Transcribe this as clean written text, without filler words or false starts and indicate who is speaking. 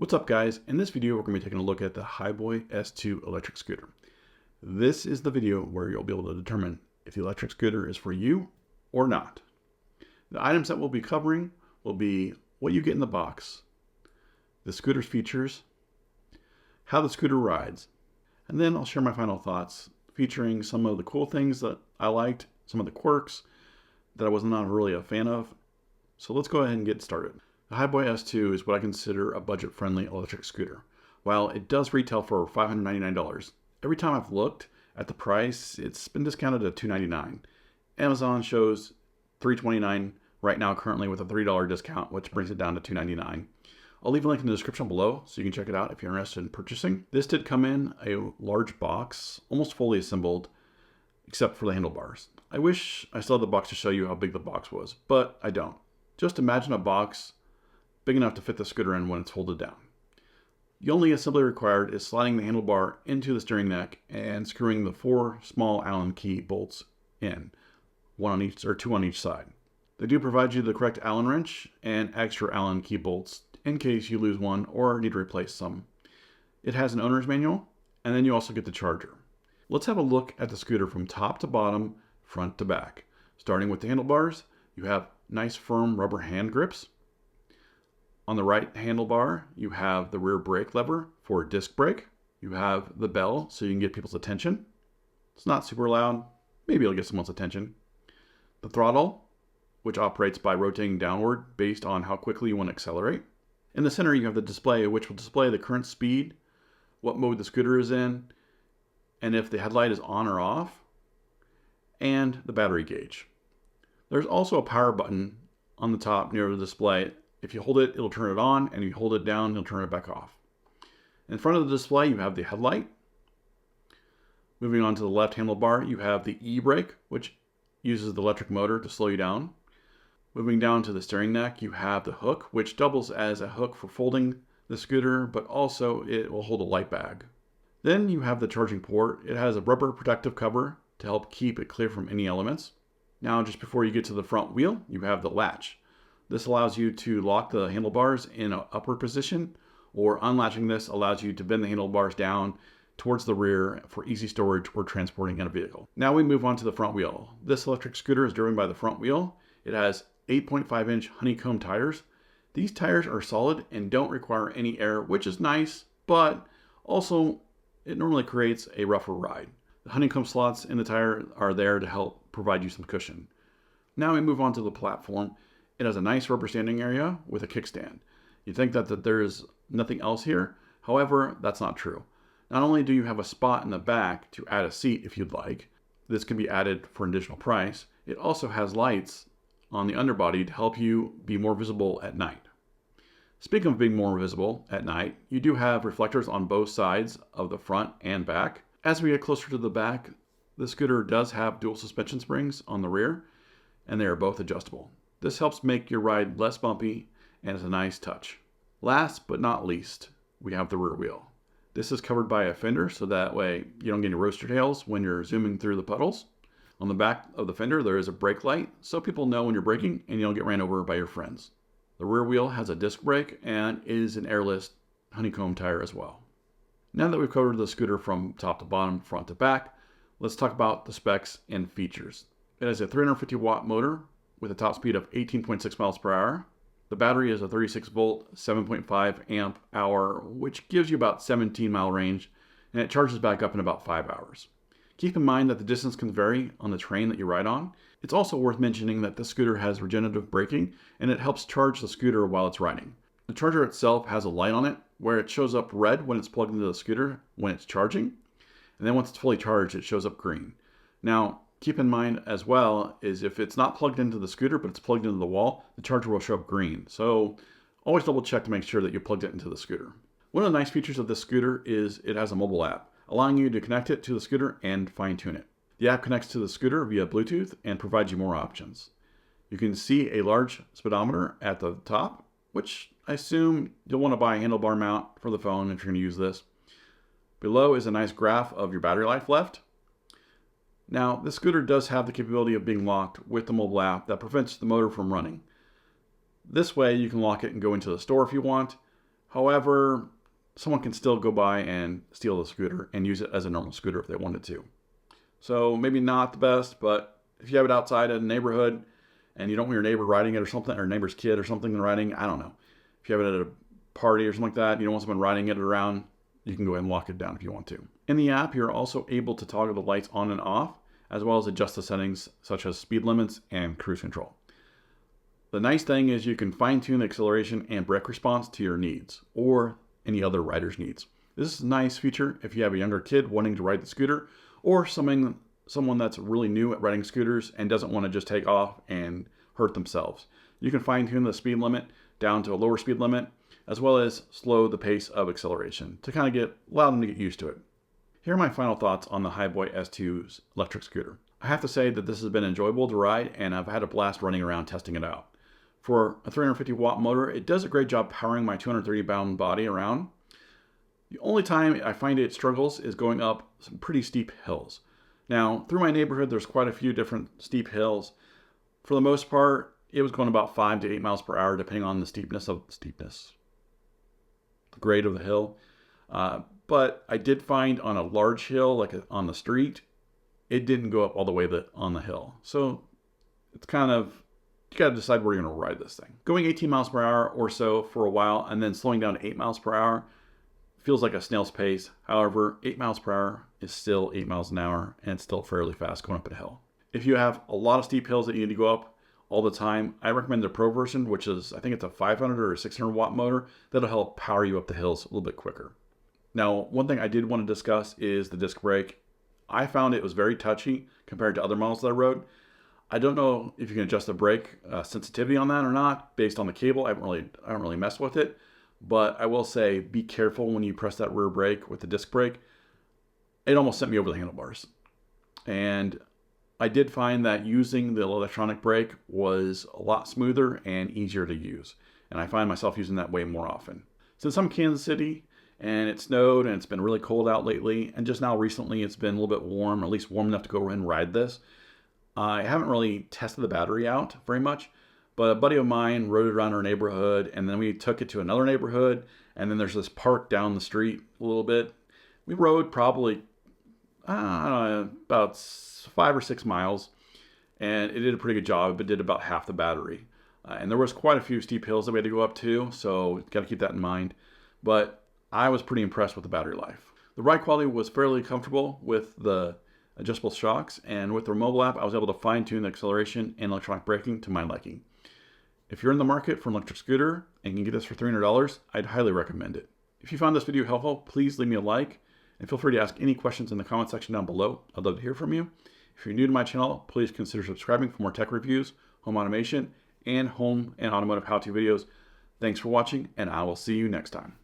Speaker 1: What's up guys? In this video we're going to be taking a look at the HiBoy S2 Electric Scooter. This is the video where you'll be able to determine if the electric scooter is for you or not. The items that we'll be covering will be what you get in the box, the scooter's features, how the scooter rides, and then I'll share my final thoughts featuring some of the cool things that I liked, some of the quirks that I was not really a fan of. So let's go ahead and get started. The HiBoy S2 is what I consider a budget-friendly electric scooter. While it does retail for $599, every time I've looked at the price, it's been discounted to $299. Amazon shows $329 right now currently with a $3 discount, which brings it down to $299. I'll leave a link in the description below so you can check it out if you're interested in purchasing. This did come in a large box, almost fully assembled, except for the handlebars. I wish I still had the box to show you how big the box was, but I don't. Just imagine a box big enough to fit the scooter in when it's folded down. The only assembly required is sliding the handlebar into the steering neck and screwing the 4 small Allen key bolts in, one on each or 2 on each side. They do provide you the correct Allen wrench and extra Allen key bolts in case you lose one or need to replace some. It has an owner's manual, and then you also get the charger. Let's have a look at the scooter from top to bottom, front to back. Starting with the handlebars, you have nice firm rubber hand grips. On the right handlebar, you have the rear brake lever for disc brake. You have the bell so you can get people's attention. It's not super loud. Maybe it'll get someone's attention. The throttle, which operates by rotating downward based on how quickly you want to accelerate. In the center, you have the display, which will display the current speed, what mode the scooter is in, and if the headlight is on or off, and the battery gauge. There's also a power button on the top near the display. If you hold it, it'll turn it on, and if you hold it down, it'll turn it back off. In front of the display, you have the headlight. Moving on to the left handlebar, you have the e-brake, which uses the electric motor to slow you down. Moving down to the steering neck, you have the hook, which doubles as a hook for folding the scooter, but also it will hold a light bag. Then you have the charging port. It has a rubber protective cover to help keep it clear from any elements. Now, just before you get to the front wheel, you have the latch. This allows you to lock the handlebars in an upward position, or unlatching this allows you to bend the handlebars down towards the rear for easy storage or transporting in a vehicle. Now we move on to the front wheel. This electric scooter is driven by the front wheel. It has 8.5-inch honeycomb tires. These tires are solid and don't require any air, which is nice, but also it normally creates a rougher ride. The honeycomb slots in the tire are there to help provide you some cushion. Now we move on to the platform. It has a nice rubber standing area with a kickstand. You'd think that there is nothing else here. However, that's not true. Not only do you have a spot in the back to add a seat if you'd like, this can be added for an additional price. It also has lights on the underbody to help you be more visible at night. Speaking of being more visible at night, you do have reflectors on both sides of the front and back. As we get closer to the back, the scooter does have dual suspension springs on the rear, and they are both adjustable. This helps make your ride less bumpy and is a nice touch. Last but not least, we have the rear wheel. This is covered by a fender so that way you don't get any roaster tails when you're zooming through the puddles. On the back of the fender there is a brake light so people know when you're braking and you don't get ran over by your friends. The rear wheel has a disc brake and is an airless honeycomb tire as well. Now that we've covered the scooter from top to bottom, front to back, let's talk about the specs and features. It has a 350 watt motor with a top speed of 18.6 miles per hour. The battery is a 36 volt, 7.5 amp hour, which gives you about 17-mile range, and it charges back up in about 5 hours. Keep in mind that the distance can vary on the terrain that you ride on. It's also worth mentioning that the scooter has regenerative braking, and it helps charge the scooter while it's riding. The charger itself has a light on it, where it shows up red when it's plugged into the scooter when it's charging, and then once it's fully charged, it shows up green. Now, keep in mind as well is if it's not plugged into the scooter but it's plugged into the wall, the charger will show up green. So always double check to make sure that you plugged it into the scooter. One of the nice features of this scooter is it has a mobile app, allowing you to connect it to the scooter and fine tune it. The app connects to the scooter via Bluetooth and provides you more options. You can see a large speedometer at the top, which I assume you'll want to buy a handlebar mount for the phone if you're going to use this. Below is a nice graph of your battery life left. Now, the scooter does have the capability of being locked with the mobile app that prevents the motor from running. This way, you can lock it and go into the store if you want. However, someone can still go by and steal the scooter and use it as a normal scooter if they wanted to. So maybe not the best, but if you have it outside in a neighborhood and you don't want your neighbor riding it or something, or neighbor's kid or something riding, I don't know. If you have it at a party or something like that, you don't want someone riding it around, you can go ahead and lock it down if you want to. In the app, you're also able to toggle the lights on and off, as well as adjust the settings such as speed limits and cruise control. The nice thing is you can fine-tune the acceleration and brake response to your needs or any other rider's needs. This is a nice feature if you have a younger kid wanting to ride the scooter, or someone that's really new at riding scooters and doesn't want to just take off and hurt themselves. You can fine-tune the speed limit down to a lower speed limit, as well as slow the pace of acceleration to kind of allow them to get used to it. Here are my final thoughts on the HiBoy S2's electric scooter. I have to say that this has been enjoyable to ride, and I've had a blast running around testing it out. For a 350 watt motor, it does a great job powering my 230 pound body around. The only time I find it struggles is going up some pretty steep hills. Now, through my neighborhood, there's quite a few different steep hills. For the most part, it was going about 5 to 8 miles per hour, depending on the the grade of the hill. But I did find on a large hill, like on the street, it didn't go up all the way on the hill. So it's kind of, you got to decide where you're going to ride this thing. Going 18 miles per hour or so for a while and then slowing down to 8 miles per hour feels like a snail's pace. However, 8 miles per hour is still 8 miles an hour and it's still fairly fast going up a hill. If you have a lot of steep hills that you need to go up all the time, I recommend the Pro version, which is, I think it's a 500 or a 600 watt motor. That'll help power you up the hills a little bit quicker. Now, one thing I did want to discuss is the disc brake. I found it was very touchy compared to other models that I rode. I don't know if you can adjust the brake sensitivity on that or not based on the cable. I don't really mess with it, but I will say be careful when you press that rear brake with the disc brake. It almost sent me over the handlebars. And I did find that using the electronic brake was a lot smoother and easier to use. And I find myself using that way more often. Since I'm in Kansas City and it snowed and it's been really cold out lately, and just now recently it's been a little bit warm, or at least warm enough to go and ride this, I haven't really tested the battery out very much, but a buddy of mine rode it around our neighborhood, and then we took it to another neighborhood, and then there's this park down the street a little bit. We rode probably, I don't know, about 5 or 6 miles, and it did a pretty good job. It did about half the battery. And there was quite a few steep hills that we had to go up to, so got to keep that in mind. But I was pretty impressed with the battery life. The ride quality was fairly comfortable with the adjustable shocks, and with the mobile app, I was able to fine-tune the acceleration and electronic braking to my liking. If you're in the market for an electric scooter and can get this for $300, I'd highly recommend it. If you found this video helpful, please leave me a like, and feel free to ask any questions in the comment section down below. I'd love to hear from you. If you're new to my channel, please consider subscribing for more tech reviews, home automation, and home and automotive how-to videos. Thanks for watching, and I will see you next time.